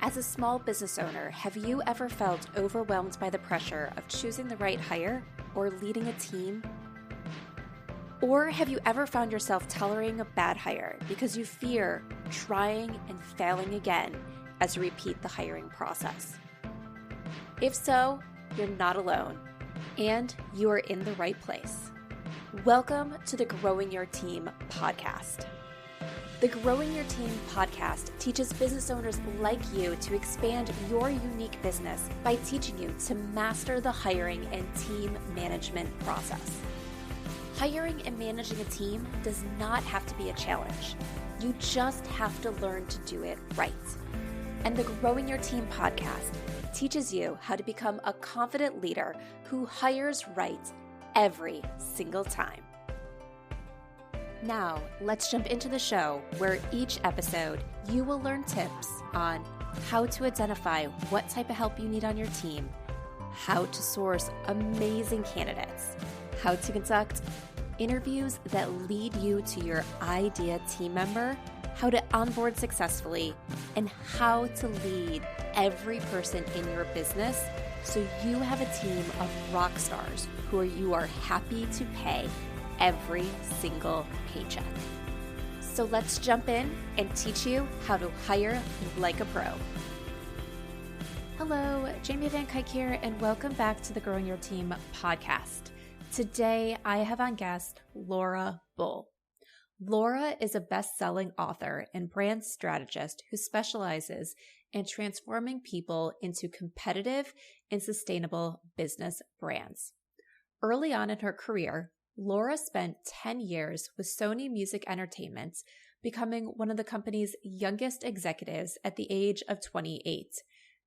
As a small business owner, have you ever felt overwhelmed by the pressure of choosing the right hire or leading a team? Or have you ever found yourself tolerating a bad hire because you fear trying and failing again as you repeat the hiring process? If so, you're not alone, and you are in the right place. Welcome to the Growing Your Team podcast. The Growing Your Team podcast teaches business owners like you to expand your unique business by teaching you to master the hiring and team management process. Hiring and managing a team does not have to be a challenge. You just have to learn to do it right. And the Growing Your Team podcast teaches you how to become a confident leader who hires right every single time. Now, let's jump into the show where each episode you will learn tips on how to identify what type of help you need on your team, how to source amazing candidates, how to conduct interviews that lead you to your ideal team member, how to onboard successfully, and how to lead every person in your business so you have a team of rock stars who you are happy to pay every single paycheck. So let's jump in and teach you how to hire like a pro. Hello, Jamie Van Kuyk here, and welcome back to the Growing Your Team podcast. Today, I have on guest Laura Bull. Laura is a best-selling author and brand strategist who specializes in transforming people into competitive and sustainable business brands. Early on in her career, Laura spent 10 years with Sony Music Entertainment, becoming one of the company's youngest executives at the age of 28.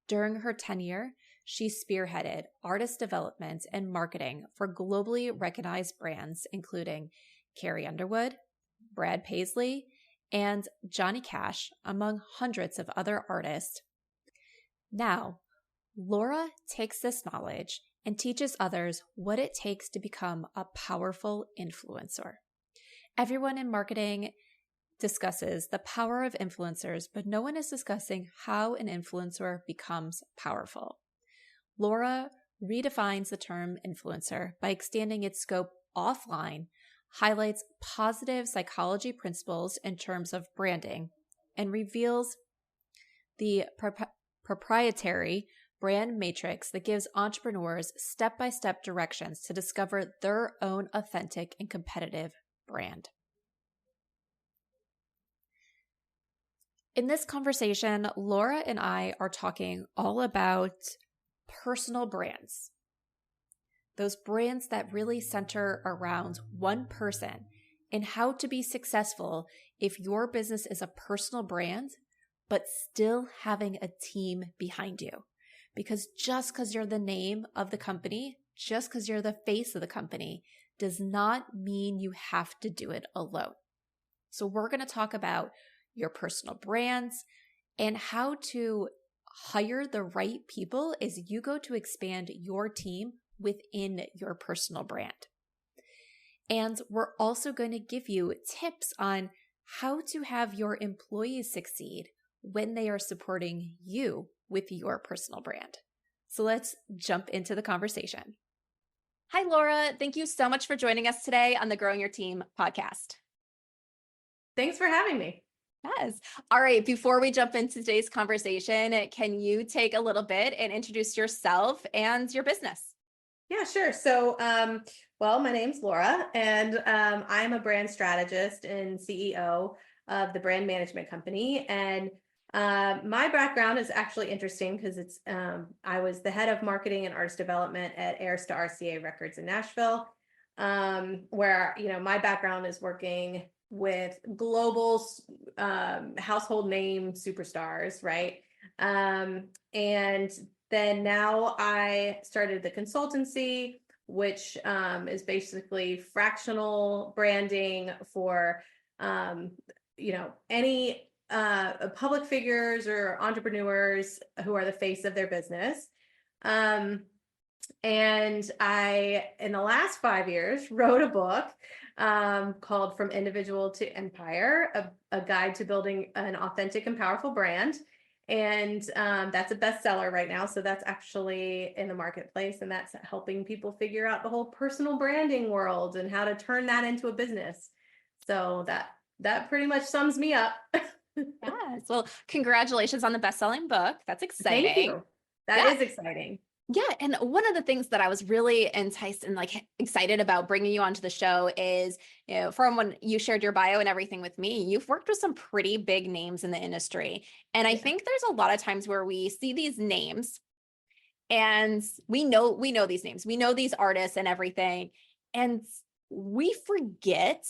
During her tenure, she spearheaded artist development and marketing for globally recognized brands including Carrie Underwood, Brad Paisley, and Johnny Cash, among hundreds of other artists. Now, Laura takes this knowledge and teaches others what it takes to become a powerful influencer. Everyone in marketing discusses the power of influencers, but no one is discussing how an influencer becomes powerful. Laura redefines the term influencer by extending its scope offline, highlights positive psychology principles in terms of branding, and reveals the proprietary brand matrix that gives entrepreneurs step-by-step directions to discover their own authentic and competitive brand. In this conversation, Laura and I are talking all about personal brands. Those brands that really center around one person and how to be successful if your business is a personal brand, but still having a team behind you. Because just because you're the name of the company, just because you're the face of the company, does not mean you have to do it alone. So we're going to talk about your personal brands and how to hire the right people as you go to expand your team within your personal brand. And we're also going to give you tips on how to have your employees succeed when they are supporting you with your personal brand. So let's jump into the conversation. Hi, Laura. Thank you so much for joining us today on the Growing Your Team podcast. Thanks for having me. Yes. All right. Before we jump into today's conversation, can you take a little bit and introduce yourself and your business? Yeah, sure. So, my name's Laura, and I'm a brand strategist and CEO of the brand management company. And my background is actually interesting because I was the head of marketing and artist development at Heirs to RCA Records in Nashville, where, my background is working with global household name superstars, right? And then now I started the consultancy, which is basically fractional branding for, any public figures or entrepreneurs who are the face of their business. And I, in the last 5 years, wrote a book called From Individual to Empire, a guide to building an authentic and powerful brand. And that's a bestseller right now. So that's actually in the marketplace, and that's helping people figure out the whole personal branding world and how to turn that into a business. So that pretty much sums me up. Yes. Well, congratulations on the best-selling book. That's Thank exciting. you. That Yeah. is exciting. Yeah. And one of the things that I was really enticed and like excited about bringing you onto the show is, from when you shared your bio and everything with me, you've worked with some pretty big names in the industry. And I Yeah. think there's a lot of times where we see these names and we know these names, we know these artists and everything, and we forget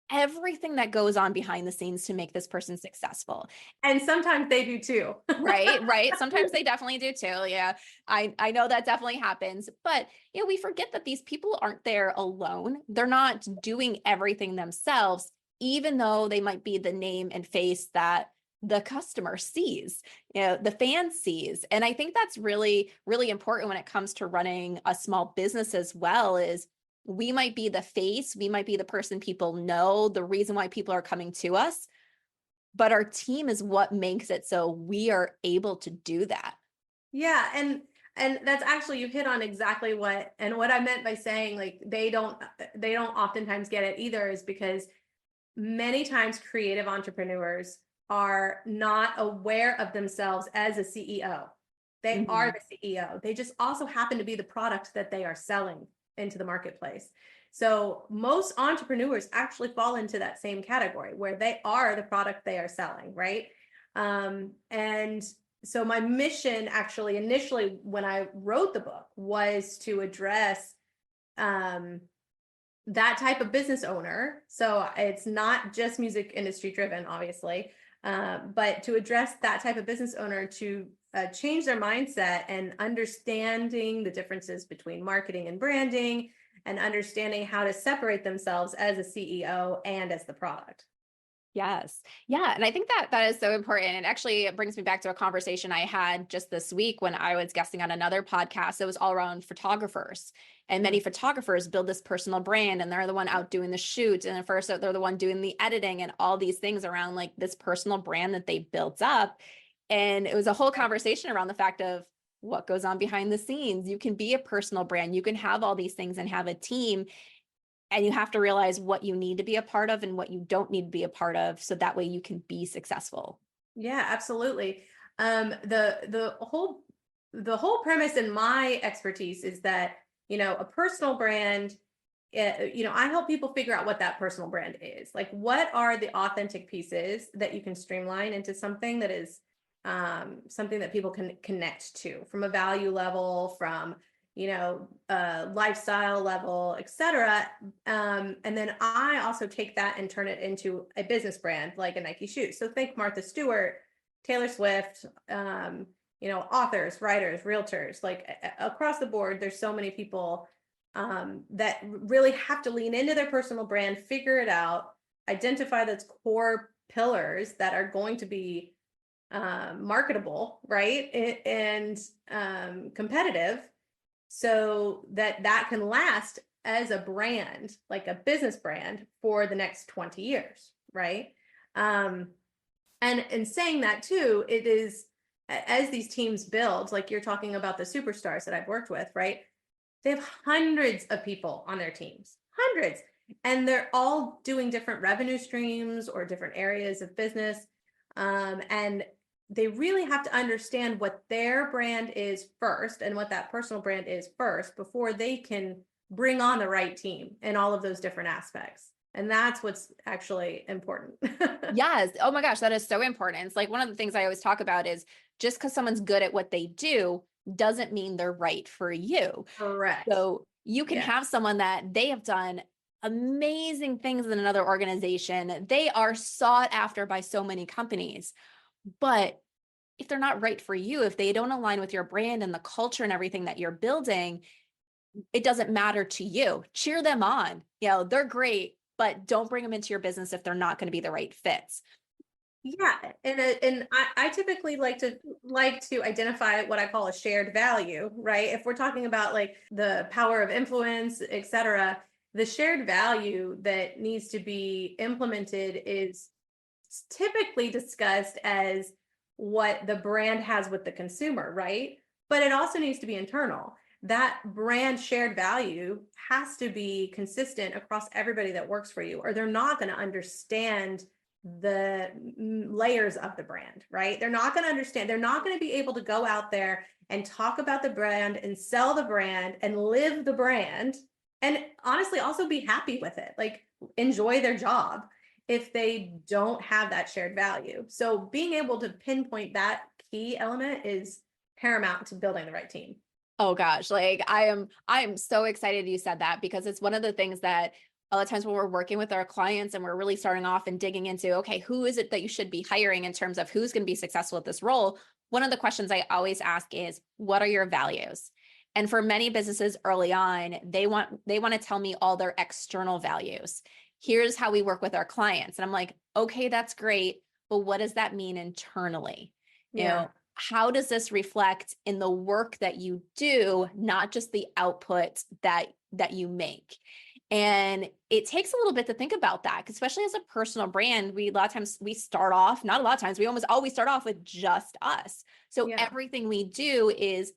everything that goes on behind the scenes to make this person successful. And sometimes they do too. Right. Sometimes they definitely do too. Yeah. I know that definitely happens, but we forget that these people aren't there alone. They're not doing everything themselves, even though they might be the name and face that the customer sees, the fan sees. And I think that's really, really important when it comes to running a small business as well, is we might be the face, we might be the person people know, the reason why people are coming to us, but our team is what makes it so we are able to do that. Yeah, and that's actually, you hit on exactly what I meant by saying, like, they don't oftentimes get it either, is because many times creative entrepreneurs are not aware of themselves as a CEO. They are Mhm. the CEO. They just also happen to be the product that they are selling into the marketplace. So most entrepreneurs actually fall into that same category where they are the product they are selling, right? And so my mission, actually, initially when I wrote the book, was to address um, that type of business owner. So it's not just music industry driven, obviously, but to address that type of business owner to change their mindset and understanding the differences between marketing and branding, and understanding how to separate themselves as a CEO and as the product. Yes. Yeah. And I think that that is so important. And actually, it brings me back to a conversation I had just this week when I was guesting on another podcast that was all around photographers. And many Mm. photographers build this personal brand, and they're the one out doing the shoot. And at first, they're the one doing the editing and all these things around like this personal brand that they built up. And it was a whole conversation around the fact of what goes on behind the scenes. You can be a personal brand, you can have all these things and have a team, and you have to realize what you need to be a part of and what you don't need to be a part of, so that way you can be successful. Yeah, absolutely. The whole premise in my expertise is that, a personal brand, I help people figure out what that personal brand is. Like, what are the authentic pieces that you can streamline into something that is something that people can connect to, from a value level, from lifestyle level, etc. And then I also take that and turn it into a business brand, like a Nike shoe. So think Martha Stewart, Taylor Swift, authors, writers, realtors, like across the board. There's so many people that really have to lean into their personal brand, figure it out, identify those core pillars that are going to be marketable, right? And competitive, so that that can last as a brand, like a business brand, for the next 20 years, right? Um, and in saying that too, it is, as these teams build, like you're talking about the superstars that I've worked with, right? They have hundreds of people on their teams, hundreds, and they're all doing different revenue streams or different areas of business. And they really have to understand what their brand is first and what that personal brand is first before they can bring on the right team in all of those different aspects. And that's what's actually important. Yes. Oh my gosh, that is so important. It's like one of the things I always talk about is just because someone's good at what they do doesn't mean they're right for you. Correct. So you can Yeah. have someone that they have done amazing things in another organization. They are sought after by so many companies, but if they're not right for you, if they don't align with your brand and the culture and everything that you're building, it doesn't matter to you. Cheer them on. They're great, but don't bring them into your business if they're not going to be the right fits. Yeah, and I typically like to identify what I call a shared value, right? If we're talking about like the power of influence, etc., the shared value that needs to be implemented is typically discussed as what the brand has with the consumer, right? But it also needs to be internal. That brand shared value has to be consistent across everybody that works for you, or they're not going to understand the layers of the brand, right? They're not going to understand. They're not going to be able to go out there and talk about the brand and sell the brand and live the brand. And honestly, also be happy with it, like enjoy their job if they don't have that shared value. So being able to pinpoint that key element is paramount to building the right team. Oh gosh, like I am so excited you said that, because it's one of the things that a lot of times when we're working with our clients and we're really starting off and digging into, okay, who is it that you should be hiring in terms of who's going to be successful at this role? One of the questions I always ask is, what are your values? And for many businesses early on, they want to tell me all their external values. Here's how we work with our clients. And I'm like, okay, that's great, but what does that mean internally? You know, how does this reflect in the work that you do, not just the output that you make? And it takes a little bit to think about that, especially as a personal brand, we a lot of times we start off, not a lot of times, we almost always start off with just us. So everything we do is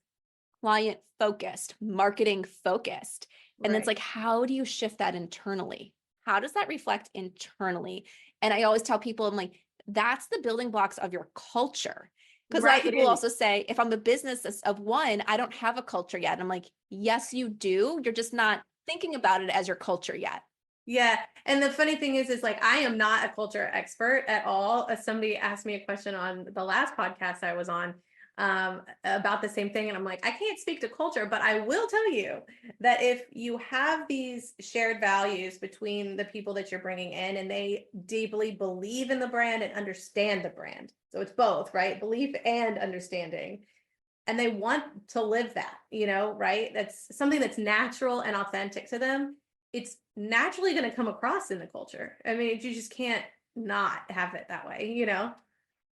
client focused, marketing focused. And it's like, how do you shift that internally? How does that reflect internally? And I always tell people, I'm like, that's the building blocks of your culture. Because a lot of people also say, if I'm a business of one, I don't have a culture yet. And I'm like, yes, you do. You're just not thinking about it as your culture yet. Yeah. And the funny thing is like, I am not a culture expert at all. Somebody asked me a question on the last podcast I was on about the same thing. And I'm like, I can't speak to culture, but I will tell you that if you have these shared values between the people that you're bringing in and they deeply believe in the brand and understand the brand. So it's both, right? Belief and understanding. And they want to live that, right? That's something that's natural and authentic to them. It's naturally going to come across in the culture. I mean, you just can't not have it that way,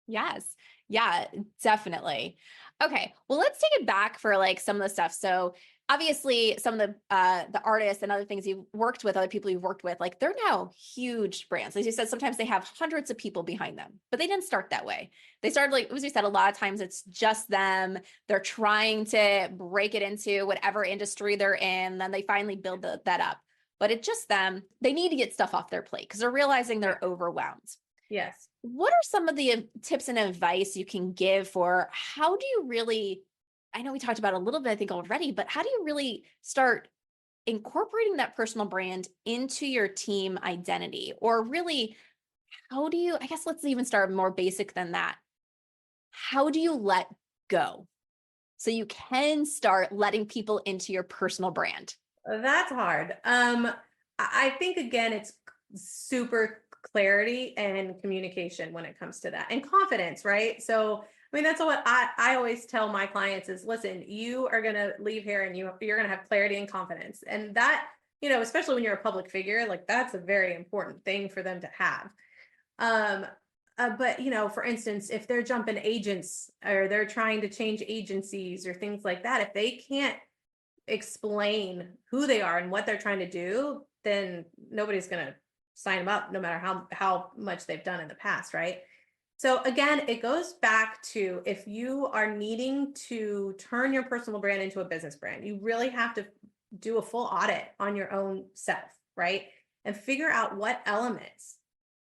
Yes. Yeah, definitely. Okay. Well, let's take it back for like some of the stuff. So obviously some of the artists and other things you've worked with, other people you've worked with, like they're now huge brands. As you said, sometimes they have hundreds of people behind them, but they didn't start that way. They started, like, as you said, a lot of times it's just them. They're trying to break it into whatever industry they're in. Then they finally build that up, but it's just them. They need to get stuff off their plate because they're realizing they're overwhelmed. Yes. What are some of the tips and advice you can give for how do you really, I know we talked about it a little bit, I think already, but how do you really start incorporating that personal brand into your team identity? Or really, how do you, I guess let's even start more basic than that. How do you let go so you can start letting people into your personal brand? That's hard. I think again, it's super clarity and communication when it comes to that, and confidence, right? So, I mean, that's what I always tell my clients is, listen, you are going to leave here and you're going to have clarity and confidence. And that, especially when you're a public figure, like that's a very important thing for them to have. But for instance, if they're jumping agents or they're trying to change agencies or things like that, if they can't explain who they are and what they're trying to do, then nobody's going to sign them up no matter how much they've done in the past, right? So again, it goes back to, if you are needing to turn your personal brand into a business brand, you really have to do a full audit on your own self, right? And figure out what elements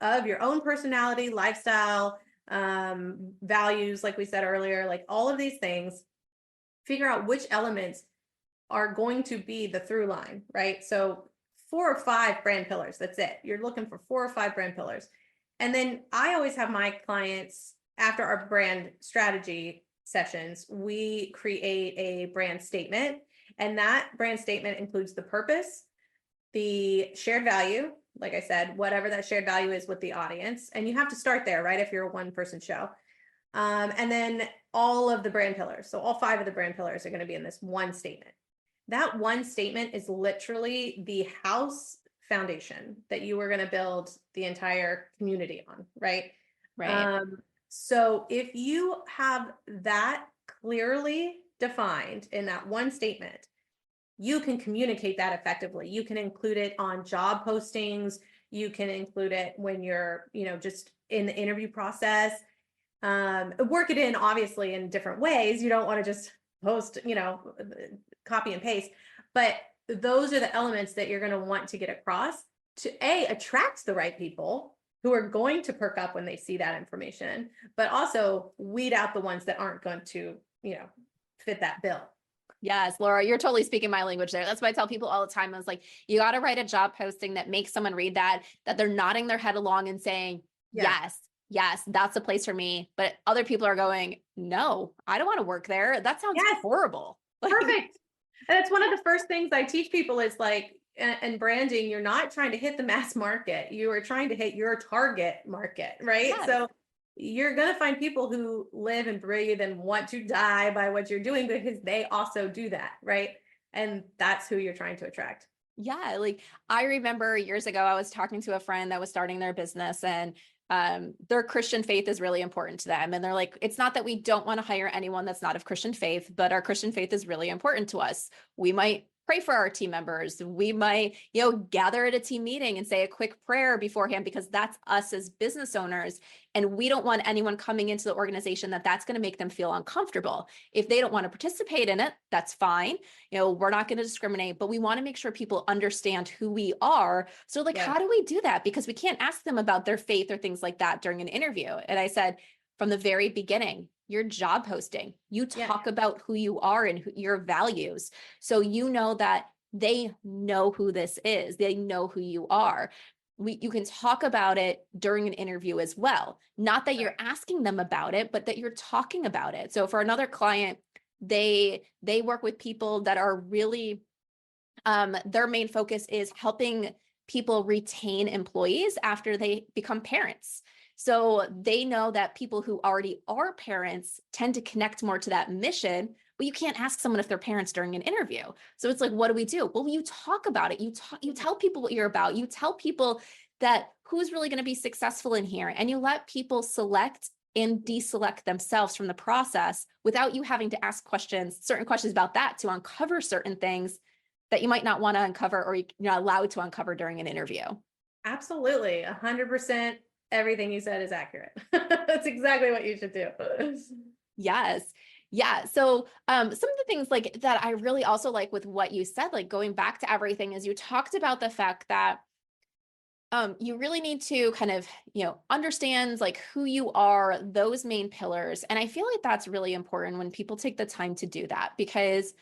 of your own personality, lifestyle, values, like we said earlier, like all of these things, figure out which elements are going to be the through line, right? So 4 or 5 brand pillars, that's it. You're looking for 4 or 5 brand pillars. And then I always have my clients, after our brand strategy sessions, we create a brand statement. And that brand statement includes the purpose, the shared value, like I said, whatever that shared value is with the audience. And you have to start there, right? If you're a one-person show. And then all of the brand pillars. So all 5 of the brand pillars are going to be in this one statement. That one statement is literally the house foundation that you are going to build the entire community on, right? Right. So if you have that clearly defined in that one statement, you can communicate that effectively. You can include it on job postings. You can include it when you're, just in the interview process. Work it in obviously in different ways. You don't want to just post, copy and paste, but those are the elements that you're going to want to get across to attract the right people who are going to perk up when they see that information, but also weed out the ones that aren't going to, fit that bill. Yes, Laura, you're totally speaking my language there. That's why I tell people all the time. I was like, you got to write a job posting that makes someone read that they're nodding their head along and saying, Yeah. yes, that's a place for me. But other people are going, no, I don't want to work there. That sounds Yes. horrible. Perfect. And it's one of the first things I teach people is like, and branding, you're not trying to hit the mass market. You are trying to hit your target market, right? Yes. So you're going to find people who live and breathe and want to die by what you're doing because they also do that, right? And that's who you're trying to attract. Yeah, like I remember years ago, I was talking to a friend that was starting their business, and their Christian faith is really important to them. And they're like, it's not that we don't want to hire anyone that's not of Christian faith, but our Christian faith is really important to us. We might pray for our team members. We might, gather at a team meeting and say a quick prayer beforehand, because that's us as business owners. And we don't want anyone coming into the organization that's going to make them feel uncomfortable. If they don't want to participate in it, that's fine. We're not going to discriminate, but we want to make sure people understand who we are. So like, how do we do that? Because we can't ask them about their faith or things like that during an interview. And I said, from the very beginning, your job posting, you talk about who you are and your values. So you know that they know who this is. They know who you are. You can talk about it during an interview as well. Not that you're asking them about it, but that you're talking about it. So for another client, they work with people that are really, their main focus is helping people retain employees after they become parents. So they know that people who already are parents tend to connect more to that mission, but you can't ask someone if they're parents during an interview. So it's like, what do we do? Well, you talk about it. You tell people what you're about. You tell people that who's really going to be successful in here, and you let people select and deselect themselves from the process without you having to ask certain questions about that to uncover certain things that you might not want to uncover, or you're not allowed to uncover during an interview. Absolutely. 100%. Everything you said is accurate. That's exactly what you should do. Yes. Yeah. So some of the things like that I really also like with what you said, like going back to everything, is you talked about the fact that you really need to kind of, understand like who you are, those main pillars. And I feel like that's really important when people take the time to do that, because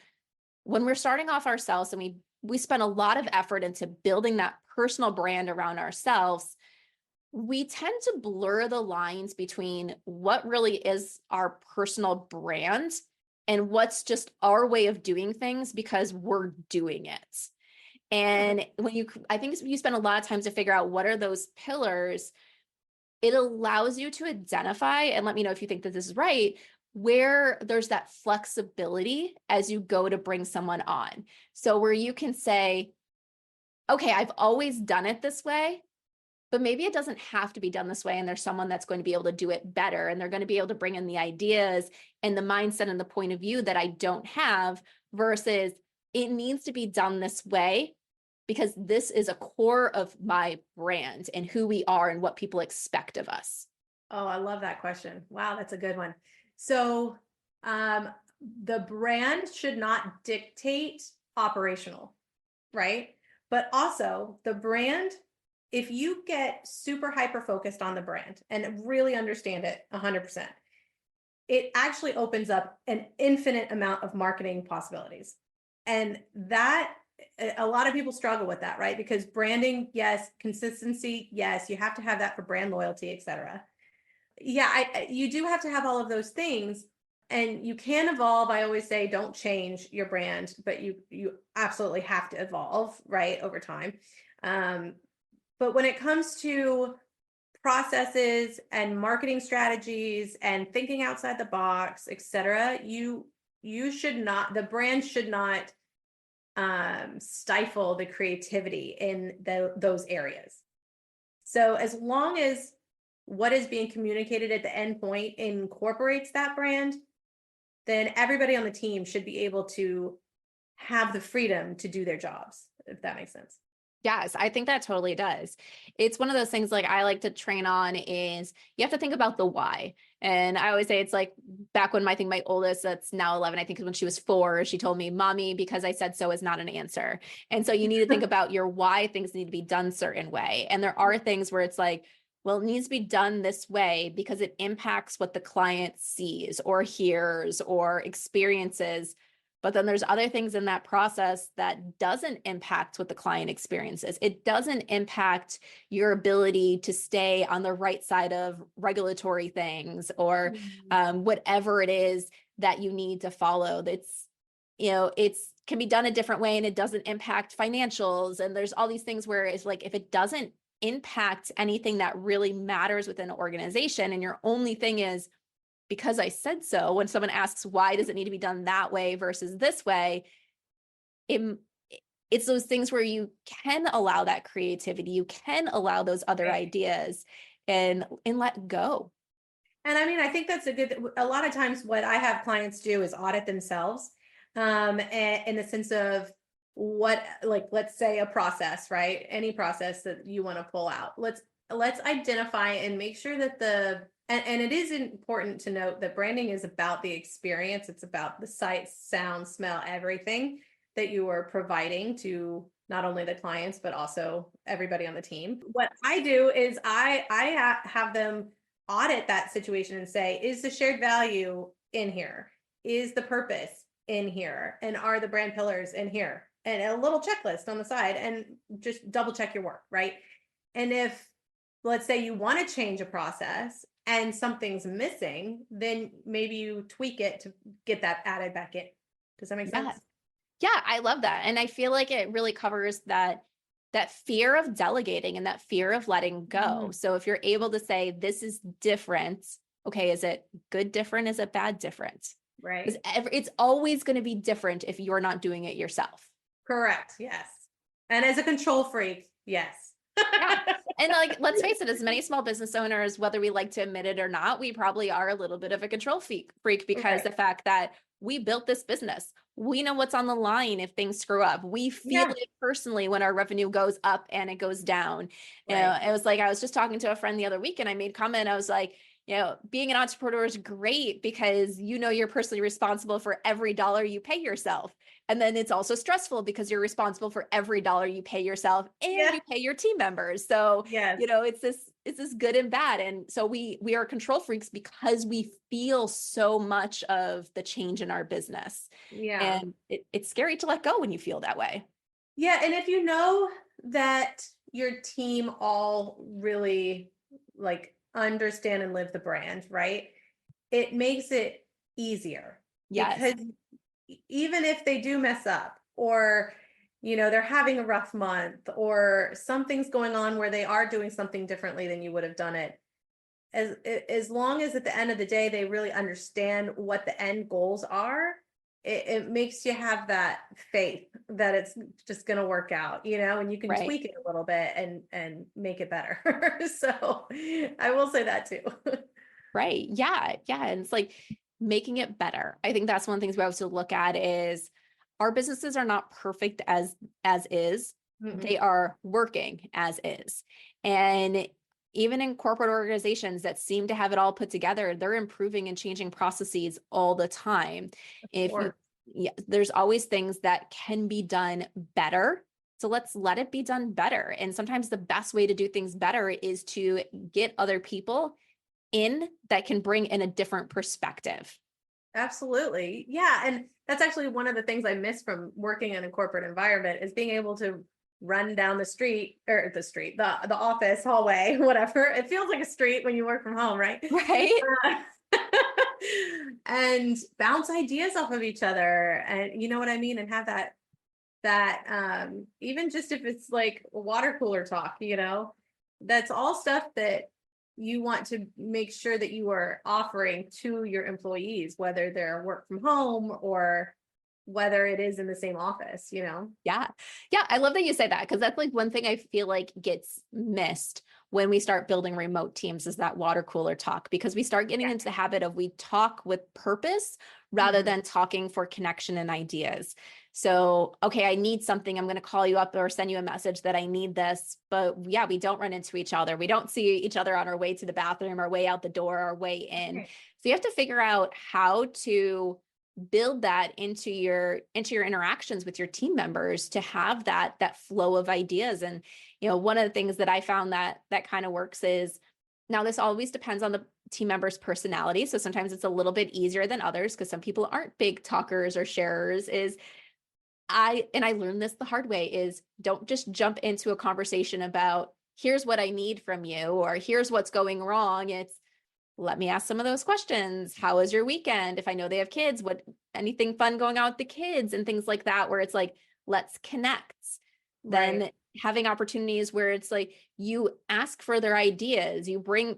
when we're starting off ourselves and we spend a lot of effort into building that personal brand around ourselves, we tend to blur the lines between what really is our personal brand and what's just our way of doing things because we're doing it. And I think you spend a lot of time to figure out what are those pillars. It allows you to identify, and let me know if you think that this is right, where there's that flexibility as you go to bring someone on. So where you can say, okay, I've always done it this way, but maybe it doesn't have to be done this way. And there's someone that's going to be able to do it better. And they're going to be able to bring in the ideas and the mindset and the point of view that I don't have, versus it needs to be done this way because this is a core of my brand and who we are and what people expect of us. Oh, I love that question. Wow, that's a good one. So the brand should not dictate operational, right? But also the brand, if you get super hyper focused on the brand and really understand it 100%, it actually opens up an infinite amount of marketing possibilities. And that, a lot of people struggle with that, right? Because branding, yes, consistency, yes, you have to have that for brand loyalty, et cetera. Yeah, you do have to have all of those things, and you can evolve. I always say don't change your brand, but you absolutely have to evolve, right, over time. But when it comes to processes and marketing strategies and thinking outside the box, et cetera, you should not, the brand should not stifle the creativity in those areas. So as long as what is being communicated at the end point incorporates that brand, then everybody on the team should be able to have the freedom to do their jobs, if that makes sense. Yes, I think that totally does. It's one of those things like I like to train on is you have to think about the why. And I always say it's like back when my oldest, that's now 11, I think when she was 4, she told me, Mommy, because I said so is not an answer. And so you need to think about your why things need to be done certain way. And there are things where it's like, well, it needs to be done this way because it impacts what the client sees or hears or experiences. But then there's other things in that process that doesn't impact what the client experiences. It doesn't impact your ability to stay on the right side of regulatory things or Mhm. whatever it is that you need to follow. That's, it's can be done a different way and it doesn't impact financials. And there's all these things where it's like, if it doesn't impact anything that really matters within an organization and your only thing is, because I said so, when someone asks, why does it need to be done that way versus this way? It, it's those things where you can allow that creativity, you can allow those other Right. ideas and let go. And I mean, I think that's a lot of times what I have clients do is audit themselves, in the sense of what, like, let's say a process, right? Any process that you want to pull out. Let's identify and make sure that and it is important to note that branding is about the experience. It's about the sight, sound, smell, everything that you are providing to not only the clients, but also everybody on the team. What I do is have them audit that situation and say, is the shared value in here? Is the purpose in here? And are the brand pillars in here? And a little checklist on the side and just double check your work, right? And if, let's say, you want to change a process and something's missing, then maybe you tweak it to get that added back in. Does that make Yeah. sense? Yeah, I love that. And I feel like it really covers that fear of delegating and that fear of letting go. Mhm. So if you're able to say this is different, okay, is it good different? Is it bad different? Because Right. it's always going to be different if you're not doing it yourself. Correct. Yes. And as a control freak, yes. Yeah. And like, let's face it, as many small business owners, whether we like to admit it or not, we probably are a little bit of a control freak because Right. the fact that we built this business, we know what's on the line if things screw up. We feel Yeah. it personally when our revenue goes up and it goes down. Right. It was like, I was just talking to a friend the other week and I made comment. I was like, being an entrepreneur is great because you're personally responsible for every dollar you pay yourself. And then it's also stressful because you're responsible for every dollar you pay yourself and Yeah. you pay your team members. So, Yes. it's this good and bad. And so we are control freaks because we feel so much of the change in our business. Yeah. And it's scary to let go when you feel that way. Yeah. And if you know that your team all really like understand and live the brand, right? It makes it easier Yes. because even if they do mess up or they're having a rough month or something's going on where they are doing something differently than you would have done it, as long as at the end of the day they really understand what the end goals are, it makes you have that faith that it's just going to work out, and you can Right. tweak it a little bit and make it better. So I will say that too. Right. Yeah. Yeah. And it's like making it better. I think that's one of the things we have to look at is our businesses are not perfect as is. Mm-mm. They are working as is. And even in corporate organizations that seem to have it all put together, they're improving and changing processes all the time. If you Or Yeah, there's always things that can be done better. So let's let it be done better. And sometimes the best way to do things better is to get other people in that can bring in a different perspective. absolutely. Yeah. And that's actually one of the things I miss from working in a corporate environment is being able to run down the street or the office hallway, whatever. It feels like a street when you work from home, right? Right? Uh, and bounce ideas off of each other. And you know what I mean? And have that even just if it's like water cooler talk, that's all stuff that you want to make sure that you are offering to your employees, whether they're work from home or whether it is in the same office. Yeah. Yeah. I love that you say that because that's like one thing I feel like gets missed when we start building remote teams is that water cooler talk because we start getting Yeah. into the habit of we talk with purpose rather Mhm. than talking for connection and ideas. So, okay, I need something. I'm going to call you up or send you a message that I need this. But yeah, we don't run into each other. We don't see each other on our way to the bathroom, our way out the door, our way in. Right. So you have to figure out how to build that into your interactions with your team members to have that flow of ideas. And one of the things that I found that kind of works is, now this always depends on the team member's personality. So sometimes it's a little bit easier than others because some people aren't big talkers or sharers. I learned this the hard way, is don't just jump into a conversation about here's what I need from you or here's what's going wrong. It's, let me ask some of those questions. How was your weekend? If I know they have kids, anything fun going on with the kids and things like that, where it's like, let's connect. Right. Then having opportunities where it's like you ask for their ideas,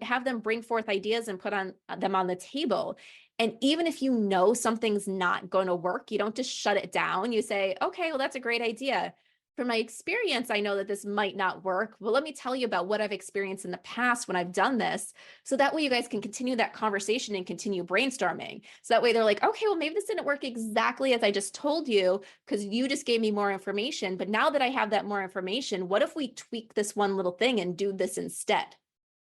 have them bring forth ideas and put them on the table. And even if you know something's not going to work, you don't just shut it down. You say, okay, well, that's a great idea. From my experience, I know that this might not work. Well, let me tell you about what I've experienced in the past when I've done this. So that way you guys can continue that conversation and continue brainstorming. So that way they're like, okay, well, maybe this didn't work exactly as I just told you because you just gave me more information. But now that I have that more information, what if we tweak this one little thing and do this instead?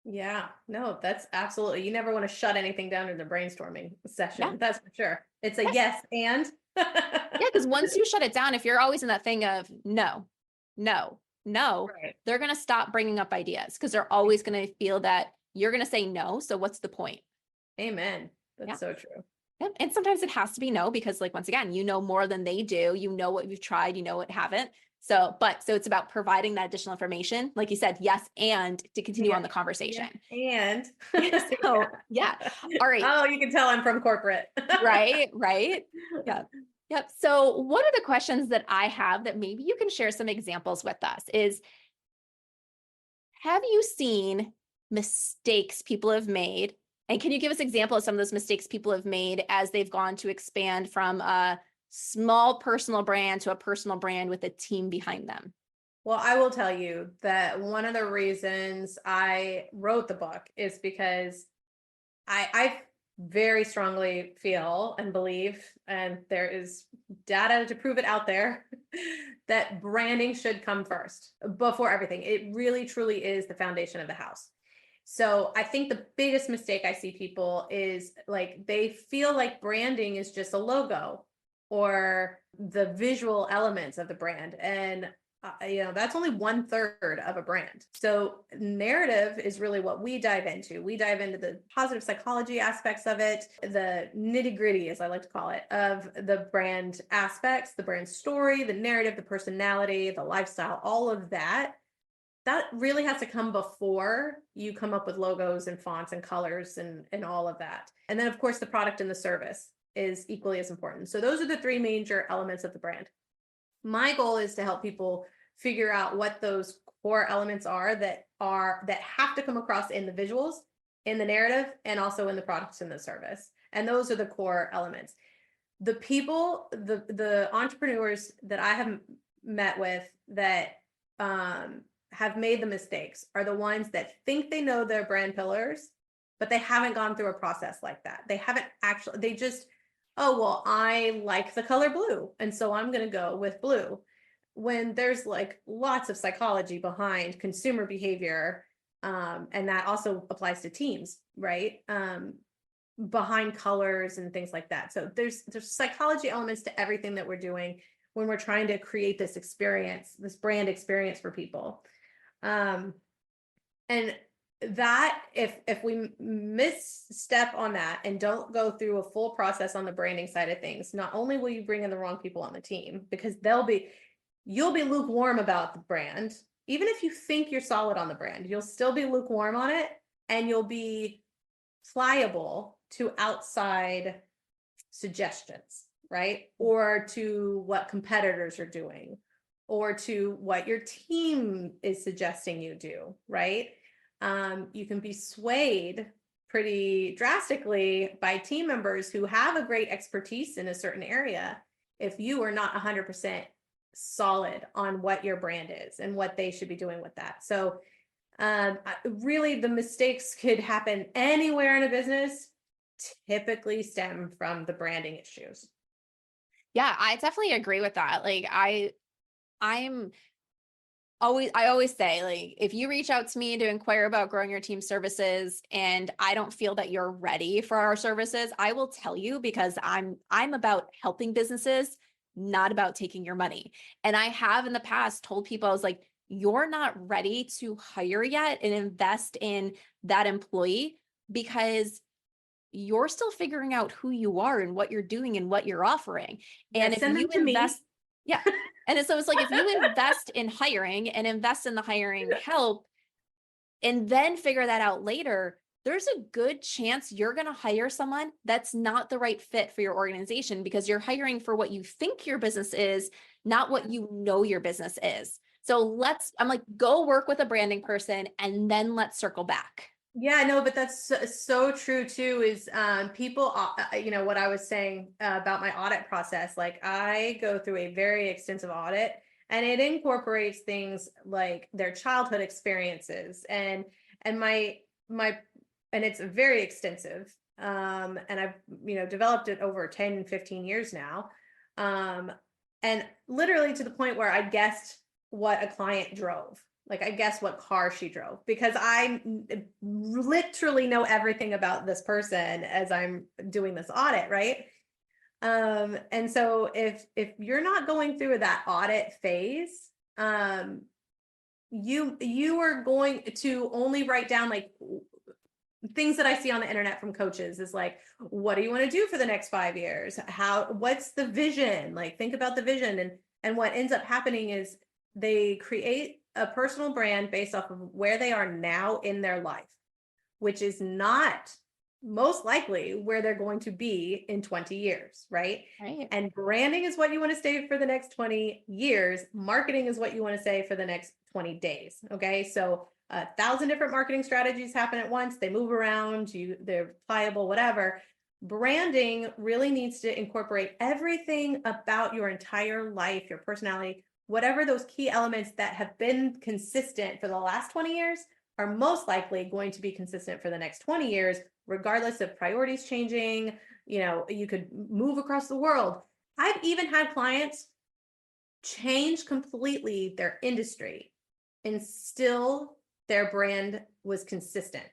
Yeah, no, that's absolutely. You never want to shut anything down in the brainstorming Yeah. session. That's for sure. It's a Yes. yes and. Yeah, because once you shut it down, if you're always in that thing of no, no, no, Right. they're going to stop bringing up ideas because they're always going to feel that you're going to say no. So what's the point? Amen. Yeah. That's so true. Yep. And sometimes it has to be no, because like, once again, you know more than they do. You know what you've tried, you know what haven't. So it's about providing that additional information. Like you said, yes. And to continue Yeah. on the conversation. Yeah. And So yeah. All right. Oh, you can tell I'm from corporate. Right. Yeah. Yep. So one of the questions that I have that maybe you can share some examples with us is, have you seen mistakes people have made? And can you give us an example of some of those mistakes people have made as they've gone to expand from a small personal brand to a personal brand with a team behind them? Well, I will tell you that one of the reasons I wrote the book is because I very strongly feel and believe, and there is data to prove it out there, that branding should come first before everything. It really, truly is the foundation of the house. So I think the biggest mistake I see people is like they feel like branding is just a logo or the visual elements of the brand. And that's only 1/3 of a brand. So narrative is really what we dive into. We dive into the positive psychology aspects of it, the nitty gritty, as I like to call it, of the brand aspects, the brand story, the narrative, the personality, the lifestyle, all of that. That really has to come before you come up with logos and fonts and colors and all of that. And then of course the product and the service is equally as important. So those are the three major elements of the brand. My goal is to help people figure out what those core elements are that have to come across in the visuals, in the narrative, and also in the products and the service. And those are the core elements. The people, the entrepreneurs that I have met with that have made the mistakes are the ones that think they know their brand pillars, but they haven't gone through a process like that. They haven't actually, they just, oh, well, I like the color blue, and so I'm going to go with blue. When there's like lots of psychology behind consumer behavior, and that also applies to teams, right? Behind colors and things like that. So there's psychology elements to everything that we're doing when we're trying to create this experience, this brand experience for people. And that if we misstep on that and don't go through a full process on the branding side of things, not only will you bring in the wrong people on the team, because you'll be lukewarm about the brand. Even if you think you're solid on the brand, you'll still be lukewarm on it, and you'll be pliable to outside suggestions, right? Or to what competitors are doing, or to what your team is suggesting you do, right? You can be swayed pretty drastically by team members who have a great expertise in a certain area if you are not 100% solid on what your brand is and what they should be doing with that. So really the mistakes could happen anywhere in a business, typically stem from the branding issues. Yeah, I definitely agree with that. Like I'm I always say, like, if you reach out to me to inquire about growing your team services and I don't feel that you're ready for our services, I will tell you, because I'm about helping businesses, not about taking your money. And I have in the past told people, I was like, you're not ready to hire yet and invest in that employee because you're still figuring out who you are and what you're doing and what you're offering. Yeah, And if send you them to me. invest, yeah. And so it's like, if you invest in hiring and invest in the hiring help and then figure that out later, there's a good chance you're going to hire someone that's not the right fit for your organization because you're hiring for what you think your business is, not what you know your business is. So I'm like, go work with a branding person and then let's circle back. Yeah, no, but that's so true too, is people, what I was saying about my audit process, like I go through a very extensive audit and it incorporates things like their childhood experiences and my and it's very extensive. And I've, developed it over 10, 15 years now. Um, and literally to the point where I guessed what a client drove. Like I guess what car she drove because I literally know everything about this person as I'm doing this audit, right? And so if you're not going through that audit phase, you are going to only write down like things that I see on the internet from coaches is like, what do you want to do for the next 5 years? What's the vision? Like think about the vision. And what ends up happening is they create a personal brand based off of where they are now in their life, which is not most likely where they're going to be in 20 years, right? Right. And branding is what you want to say for the next 20 years. Marketing is what you want to say for the next 20 days. Okay. So 1,000 different marketing strategies happen at once. They move around, they're pliable, whatever. Branding really needs to incorporate everything about your entire life, your personality, whatever those key elements that have been consistent for the last 20 years are most likely going to be consistent for the next 20 years, regardless of priorities changing. You could move across the world. I've even had clients change completely their industry and still their brand was consistent.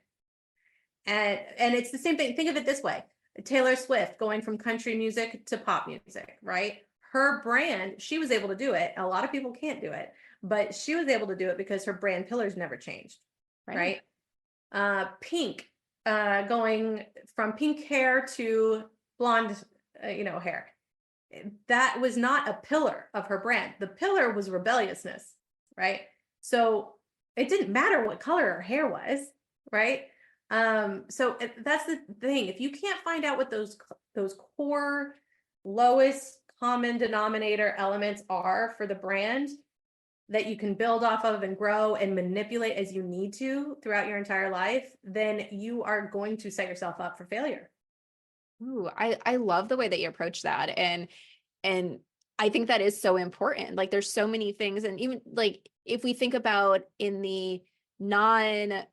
And it's the same thing. Think of it this way. Taylor Swift going from country music to pop music, right? Her brand, she was able to do it. A lot of people can't do it, but she was able to do it because her brand pillars never changed, right? Pink, going from pink hair to blonde, hair. That was not a pillar of her brand. The pillar was rebelliousness, right? So it didn't matter what color her hair was, right? So that's the thing. If you can't find out what those core lowest common denominator elements are for the brand that you can build off of and grow and manipulate as you need to throughout your entire life, then you are going to set yourself up for failure. Ooh, I love the way that you approach that. And I think that is so important. Like there's so many things. And even like if we think about in the non,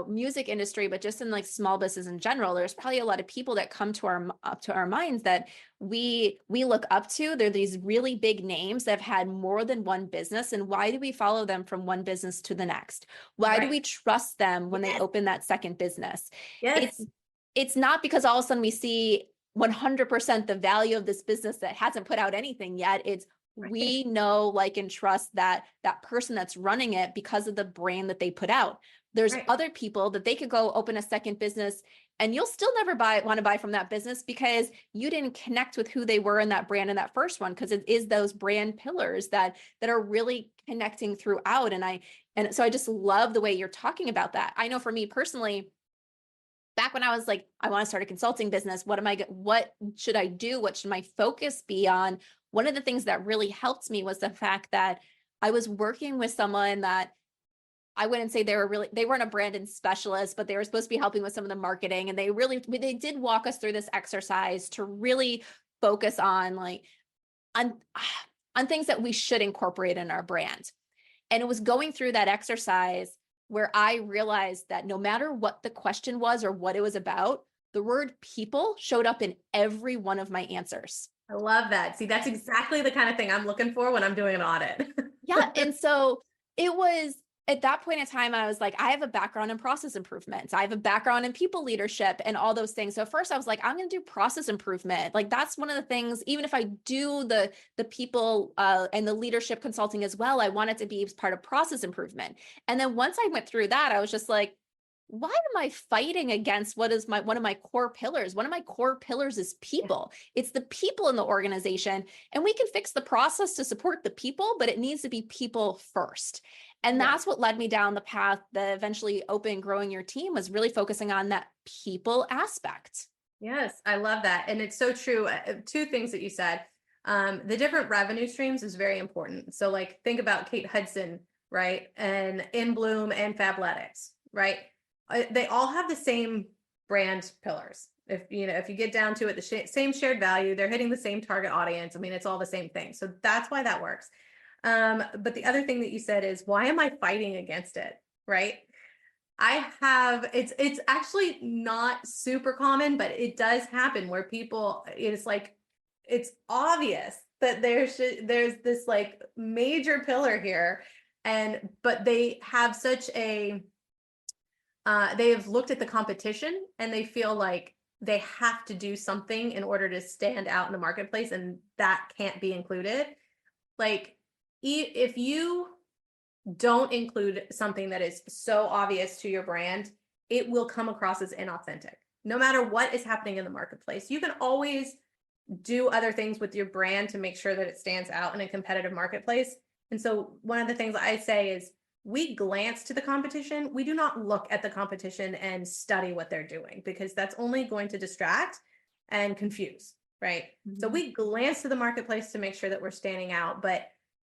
music industry, but just in like small business in general, there's probably a lot of people that come to our minds that we look up to. They're these really big names that have had more than one business. And why do we follow them from one business to the next? Why do we trust them when they open that second business? Yes. It's not because all of a sudden we see 100% the value of this business that hasn't put out anything yet. It's we know, like, and trust that person that's running it because of the brand that they put out. There's other people that they could go open a second business and you'll still never want to buy from that business because you didn't connect with who they were in that brand in that first one, because it is those brand pillars that are really connecting throughout. And so I just love the way you're talking about that. I know for me personally, back when I was like, I want to start a consulting business, what should I do? What should my focus be on? One of the things that really helped me was the fact that I was working with someone that I wouldn't say they weren't a branding specialist, but they were supposed to be helping with some of the marketing. And they did walk us through this exercise to really focus on on things that we should incorporate in our brand. And it was going through that exercise where I realized that no matter what the question was or what it was about, the word people showed up in every one of my answers. I love that. See, that's exactly the kind of thing I'm looking for when I'm doing an audit. Yeah. And so it was at that point in time, I was like, I have a background in process improvements. I have a background in people leadership and all those things. So first I was like, I'm going to do process improvement. Like that's one of the things, even if I do the people and the leadership consulting as well, I want it to be part of process improvement. And then once I went through that, I was just like, why am I fighting against what is one of my core pillars? One of my core pillars is people. It's the people in the organization, and we can fix the process to support the people, but it needs to be people first. And Yeah. that's what led me down the path that eventually opened Growing Your Team, was really focusing on that people aspect. Yes, I love that. And it's so true. Two things that you said. The different revenue streams is very important. So like think about Kate Hudson, right? And In Bloom and Fabletics, right? They all have the same brand pillars. If you get down to it, the same shared value, they're hitting the same target audience. I mean, it's all the same thing. So that's why that works. But the other thing that you said is, why am I fighting against it? Right? It's actually not super common, but it does happen where people, it's like, it's obvious that there's this like major pillar here, but they have such a they have looked at the competition and they feel like they have to do something in order to stand out in the marketplace, and that can't be included. Like, if you don't include something that is so obvious to your brand, it will come across as inauthentic. No matter what is happening in the marketplace, you can always do other things with your brand to make sure that it stands out in a competitive marketplace. And so one of the things I say is, we glance to the competition. We do not look at the competition and study what they're doing, because that's only going to distract and confuse, right? Mm-hmm. So we glance to the marketplace to make sure that we're standing out. But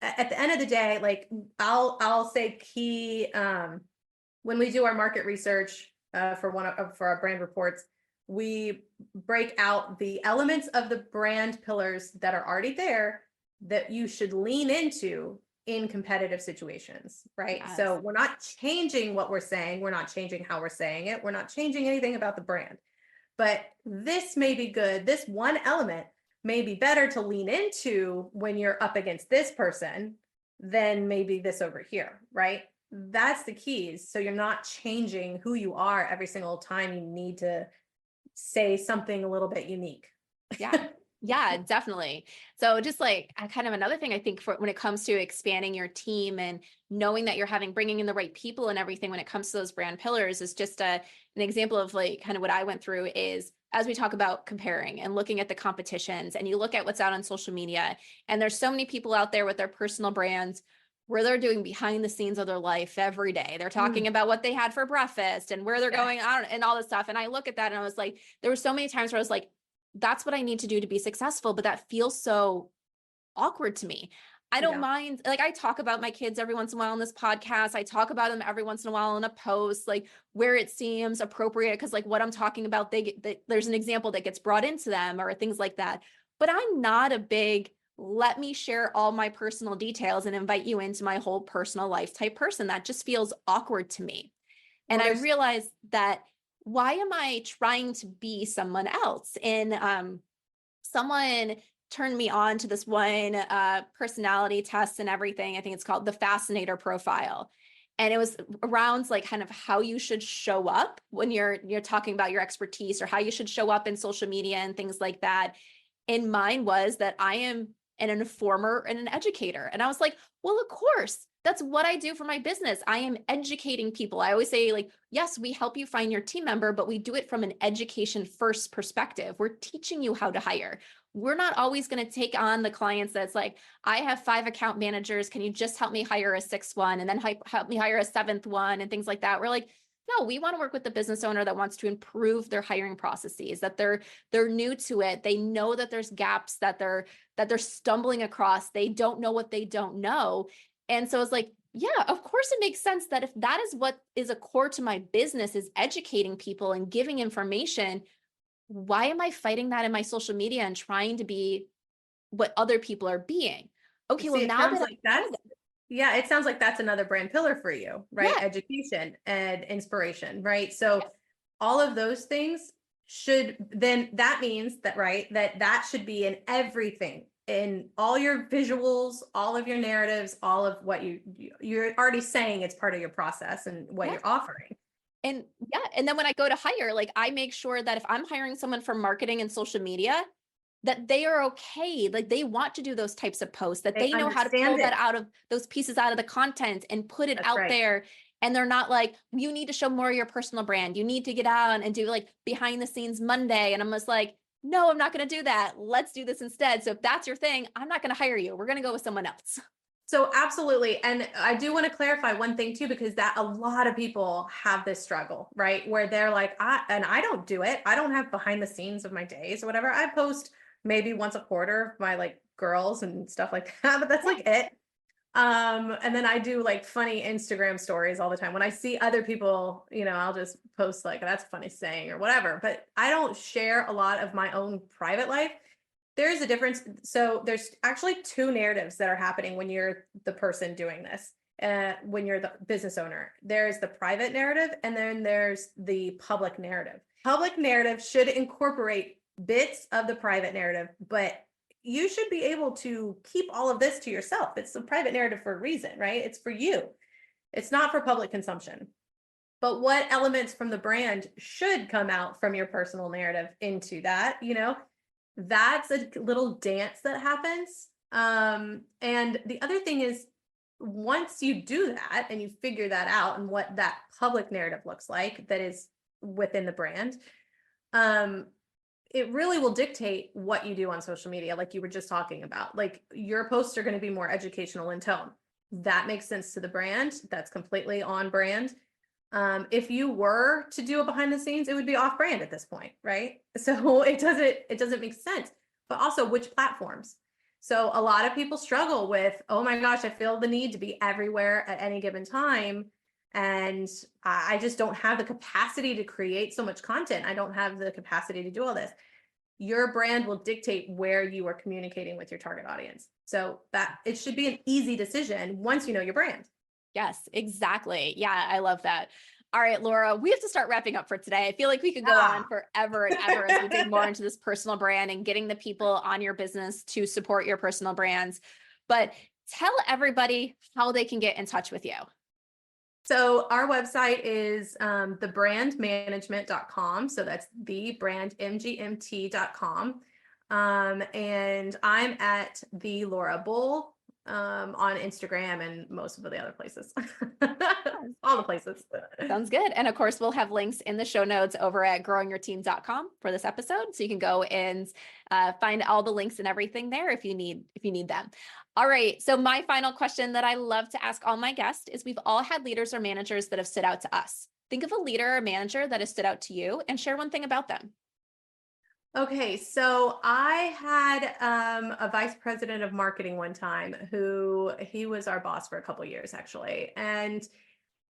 at the end of the day, like I'll say key, when we do our market research for our brand reports, we break out the elements of the brand pillars that are already there that you should lean into in competitive situations, right? Yes. So we're not changing what we're saying. We're not changing how we're saying it. We're not changing anything about the brand. But this may be good. This one element may be better to lean into when you're up against this person than maybe this over here, right? That's the keys. So you're not changing who you are every single time you need to say something a little bit unique. Yeah. Yeah, definitely. So just like kind of another thing I think for when it comes to expanding your team and knowing that you're bringing in the right people and everything when it comes to those brand pillars is just an example of like kind of what I went through is, as we talk about comparing and looking at the competitions, and you look at what's out on social media, and there's so many people out there with their personal brands where they're doing behind the scenes of their life every day. They're talking about what they had for breakfast and where they're going on and all this stuff. And I look at that and I was like, there were so many times where I was like, that's what I need to do to be successful. But that feels so awkward to me. I don't mind. Like, I talk about my kids every once in a while on this podcast. I talk about them every once in a while in a post, like where it seems appropriate. Cause like what I'm talking about, there's an example that gets brought into them or things like that. But I'm not a big, let me share all my personal details and invite you into my whole personal life type person. That just feels awkward to me. And I realized that, why am I trying to be someone else? And someone turned me on to this one personality test and everything. I think it's called the Fascinator Profile. And it was around like kind of how you should show up when you're talking about your expertise, or how you should show up in social media and things like that. And mine was that I am an informer and an educator. And I was like, well, of course, that's what I do for my business. I am educating people. I always say, like, yes, we help you find your team member, but we do it from an education first perspective. We're teaching you how to hire. We're not always going to take on the clients that's like, I have 5 account managers. Can you just help me hire a 6th one? And then help me hire a 7th one and things like that. We're like, no, we want to work with the business owner that wants to improve their hiring processes, that they're new to it. They know that there's gaps that they're stumbling across. They don't know what they don't know. And so it's like, yeah, of course it makes sense that if that is what is a core to my business, is educating people and giving information, why am I fighting that in my social media and trying to be what other people are being? Okay, well, now that it sounds like that's another brand pillar for you, right? Yeah. Education and inspiration, right? So all of those things then that means that, right, that should be in everything, in all your visuals, all of your narratives, all of what you're already saying it's part of your process and what you're offering. And yeah, and then when I go to hire, like I make sure that if I'm hiring someone for marketing and social media, that they are okay. Like they want to do those types of posts, that they know how to pull that out of those pieces out of the content and put it out there. And they're not like, you need to show more of your personal brand. You need to get out and do like behind the scenes Monday. And I'm just like, no, I'm not going to do that. Let's do this instead. So if that's your thing, I'm not going to hire you. We're going to go with someone else. So absolutely. And I do want to clarify one thing too, because that a lot of people have this struggle, right? Where they're like, I don't do it. I don't have behind the scenes of my days or whatever. I post maybe once a quarter, my like girls and stuff like that, but that's like it. And then I do like funny Instagram stories all the time. When I see other people, I'll just post like, that's a funny saying or whatever, but I don't share a lot of my own private life. There's a difference. So there's actually two narratives that are happening when you're the person doing this. When you're the business owner, there's the private narrative and then there's the public narrative. Public narrative should incorporate bits of the private narrative, but you should be able to keep all of this to yourself. It's a private narrative for a reason, right? It's for you. It's not for public consumption. But what elements from the brand should come out from your personal narrative into that, that's a little dance that happens. And the other thing is, once you do that and you figure that out and what that public narrative looks like that is within the brand, it really will dictate what you do on social media, like you were just talking about. Like your posts are going to be more educational in tone. That makes sense to the brand. That's completely on brand. If you were to do a behind the scenes, it would be off brand at this point, right? So it doesn't make sense. But also which platforms. So a lot of people struggle with, oh my gosh, I feel the need to be everywhere at any given time. And I just don't have the capacity to create so much content. I don't have the capacity to do all this. Your brand will dictate where you are communicating with your target audience. So that it should be an easy decision once you know your brand. Yes, exactly. Yeah, I love that. All right, Laura, we have to start wrapping up for today. I feel like we could go on forever and ever as we dig more into this personal brand and getting the people on your business to support your personal brands. But tell everybody how they can get in touch with you. So our website is thebrandmanagement.com. So that's thebrandmgmt.com. And I'm at the Laura Bull on Instagram and most of the other places. All the places. Sounds good. And of course, we'll have links in the show notes over at growingyourteam.com for this episode. So you can go and find all the links and everything there if you need them. All right. So my final question that I love to ask all my guests is, we've all had leaders or managers that have stood out to us. Think of a leader or manager that has stood out to you and share one thing about them. Okay, so I had a vice president of marketing one time he was our boss for a couple of years actually. And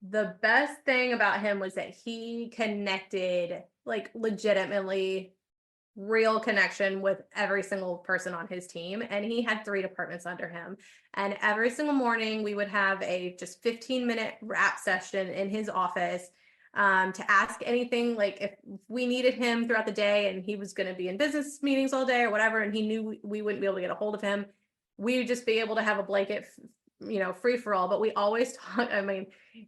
the best thing about him was that he connected, like legitimately real connection with every single person on his team. And he had 3 departments under him. And every single morning we would have a just 15-minute wrap session in his office to ask anything, like if we needed him throughout the day and he was going to be in business meetings all day or whatever, and he knew we wouldn't be able to get a hold of him, we would just be able to have a blanket, free for all. But we always talk,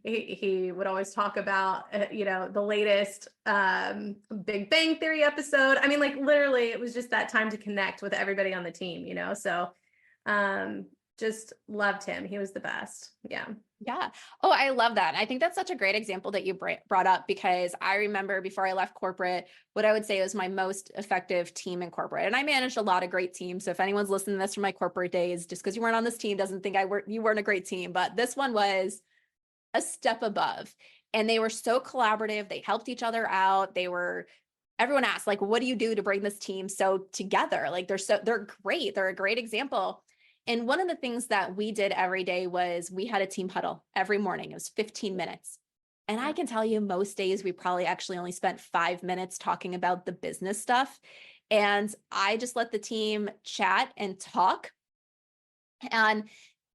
he would always talk about, the latest Big Bang Theory episode. Like literally it was just that time to connect with everybody on the team, so just loved him. He was the best. Yeah. Yeah. Oh, I love that. I think that's such a great example that you brought up, because I remember before I left corporate, what I would say was my most effective team in corporate. And I managed a lot of great teams. So if anyone's listening to this from my corporate days, just because you weren't on this team doesn't think you weren't a great team, but this one was a step above. And they were so collaborative. They helped each other out. Everyone asked, like, what do you do to bring this team so together? Like they're great. They're a great example. And one of the things that we did every day was we had a team huddle every morning. It was 15 minutes. And I can tell you most days we probably actually only spent 5 minutes talking about the business stuff. And I just let the team chat and talk and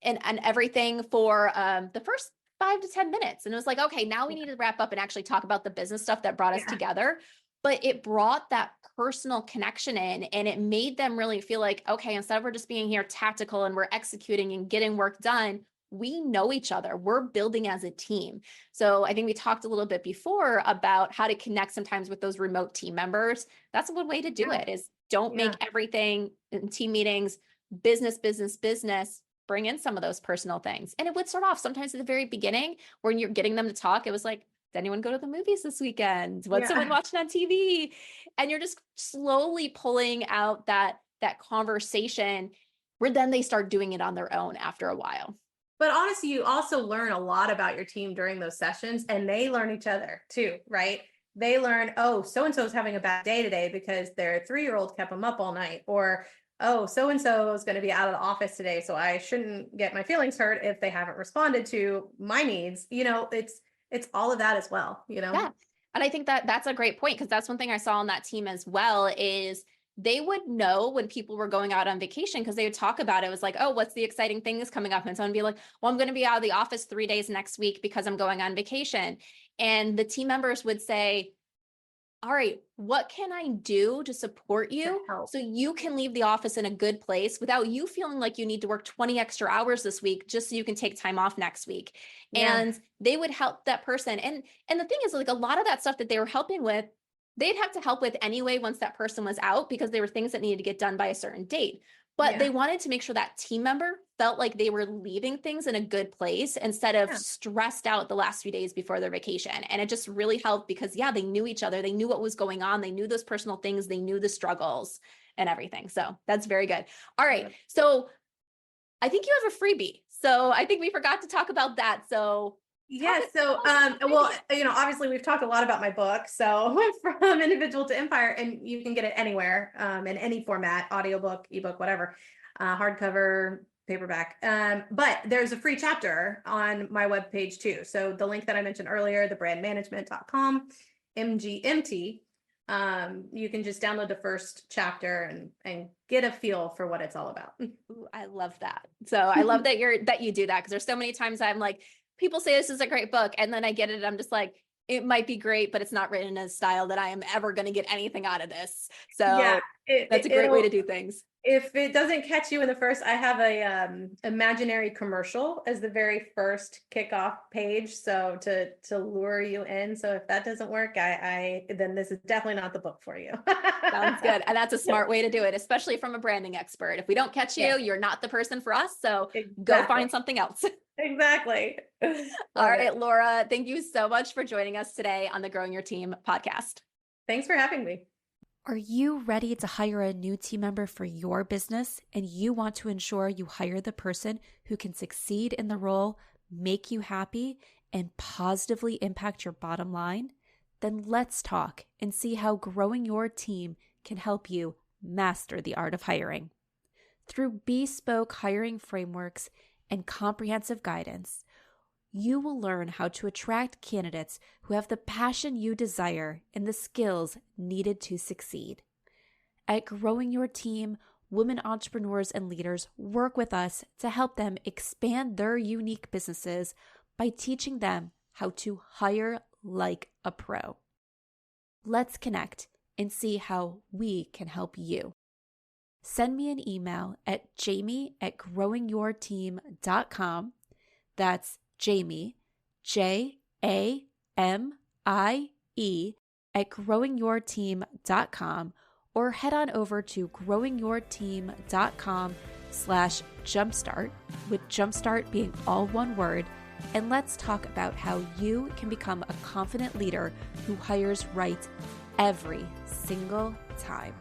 everything for the first 5 to 10 minutes. And it was like, okay, now we need to wrap up and actually talk about the business stuff that brought us together. but it brought that personal connection in, and it made them really feel like, okay, instead of we're just being here tactical and we're executing and getting work done, we know each other. We're building as a team. So I think we talked a little bit before about how to connect sometimes with those remote team members. That's a good way to do it, is don't make everything in team meetings business, business, business. Bring in some of those personal things. And it would start off sometimes at the very beginning when you're getting them to talk. It was like, did anyone go to the movies this weekend? What's someone watching on TV? And you're just slowly pulling out that conversation where then they start doing it on their own after a while. But honestly, you also learn a lot about your team during those sessions, and they learn each other too, right? They learn, oh, so-and-so is having a bad day today because their 3-year-old kept them up all night, or, oh, so-and-so is going to be out of the office today, so I shouldn't get my feelings hurt if they haven't responded to my needs. It's all of that as well, Yeah. And I think that that's a great point, because that's one thing I saw on that team as well, is they would know when people were going out on vacation, because they would talk about it. It was like, oh, what's the exciting things coming up? And someone would be like, well, I'm going to be out of the office 3 days next week because I'm going on vacation. And the team members would say, all right, what can I do to support you so you can leave the office in a good place without you feeling like you need to work 20 extra hours this week just so you can take time off next week? And they would help that person. And the thing is, like, a lot of that stuff that they were helping with, they'd have to help with anyway once that person was out, because there were things that needed to get done by a certain date. But they wanted to make sure that team member felt like they were leaving things in a good place instead of stressed out the last few days before their vacation. And it just really helped because, they knew each other. They knew what was going on. They knew those personal things. They knew the struggles and everything. So that's very good. All right. So I think you have a freebie. So I think we forgot to talk about that. So obviously we've talked a lot about my book, so From Individual to Empire, and you can get it anywhere, in any format, audiobook, ebook, whatever, hardcover, paperback. But there's a free chapter on my webpage too. So the link that I mentioned earlier, thebrandmanagement.com, MGMT, you can just download the first chapter and get a feel for what it's all about. Ooh, I love that. So I love that you do that, because there's so many times I'm like, people say this is a great book, and then I get it, I'm just like, it might be great, but it's not written in a style that I am ever going to get anything out of this. So that's a great way to do things. If it doesn't catch you in the first, I have a imaginary commercial as the very first kickoff page, so to lure you in. So if that doesn't work, then this is definitely not the book for you. Sounds good. And that's a smart way to do it, especially from a branding expert. If we don't catch you, you're not the person for us. So go find something else. Exactly. All right, Laura, thank you so much for joining us today on the Growing Your Team podcast. Thanks for having me. Are you ready to hire a new team member for your business, and you want to ensure you hire the person who can succeed in the role, make you happy, and positively impact your bottom line? Then let's talk and see how growing your team can help you master the art of hiring. Through bespoke hiring frameworks and comprehensive guidance, you will learn how to attract candidates who have the passion you desire and the skills needed to succeed. At Growing Your Team, women entrepreneurs and leaders work with us to help them expand their unique businesses by teaching them how to hire like a pro. Let's connect and see how we can help you. Send me an email at jamie@growingyourteam.com. That's Jamie, JAMIE @growingyourteam.com, or head on over to growingyourteam.com/jumpstart, with jumpstart being all one word, and let's talk about how you can become a confident leader who hires right every single time.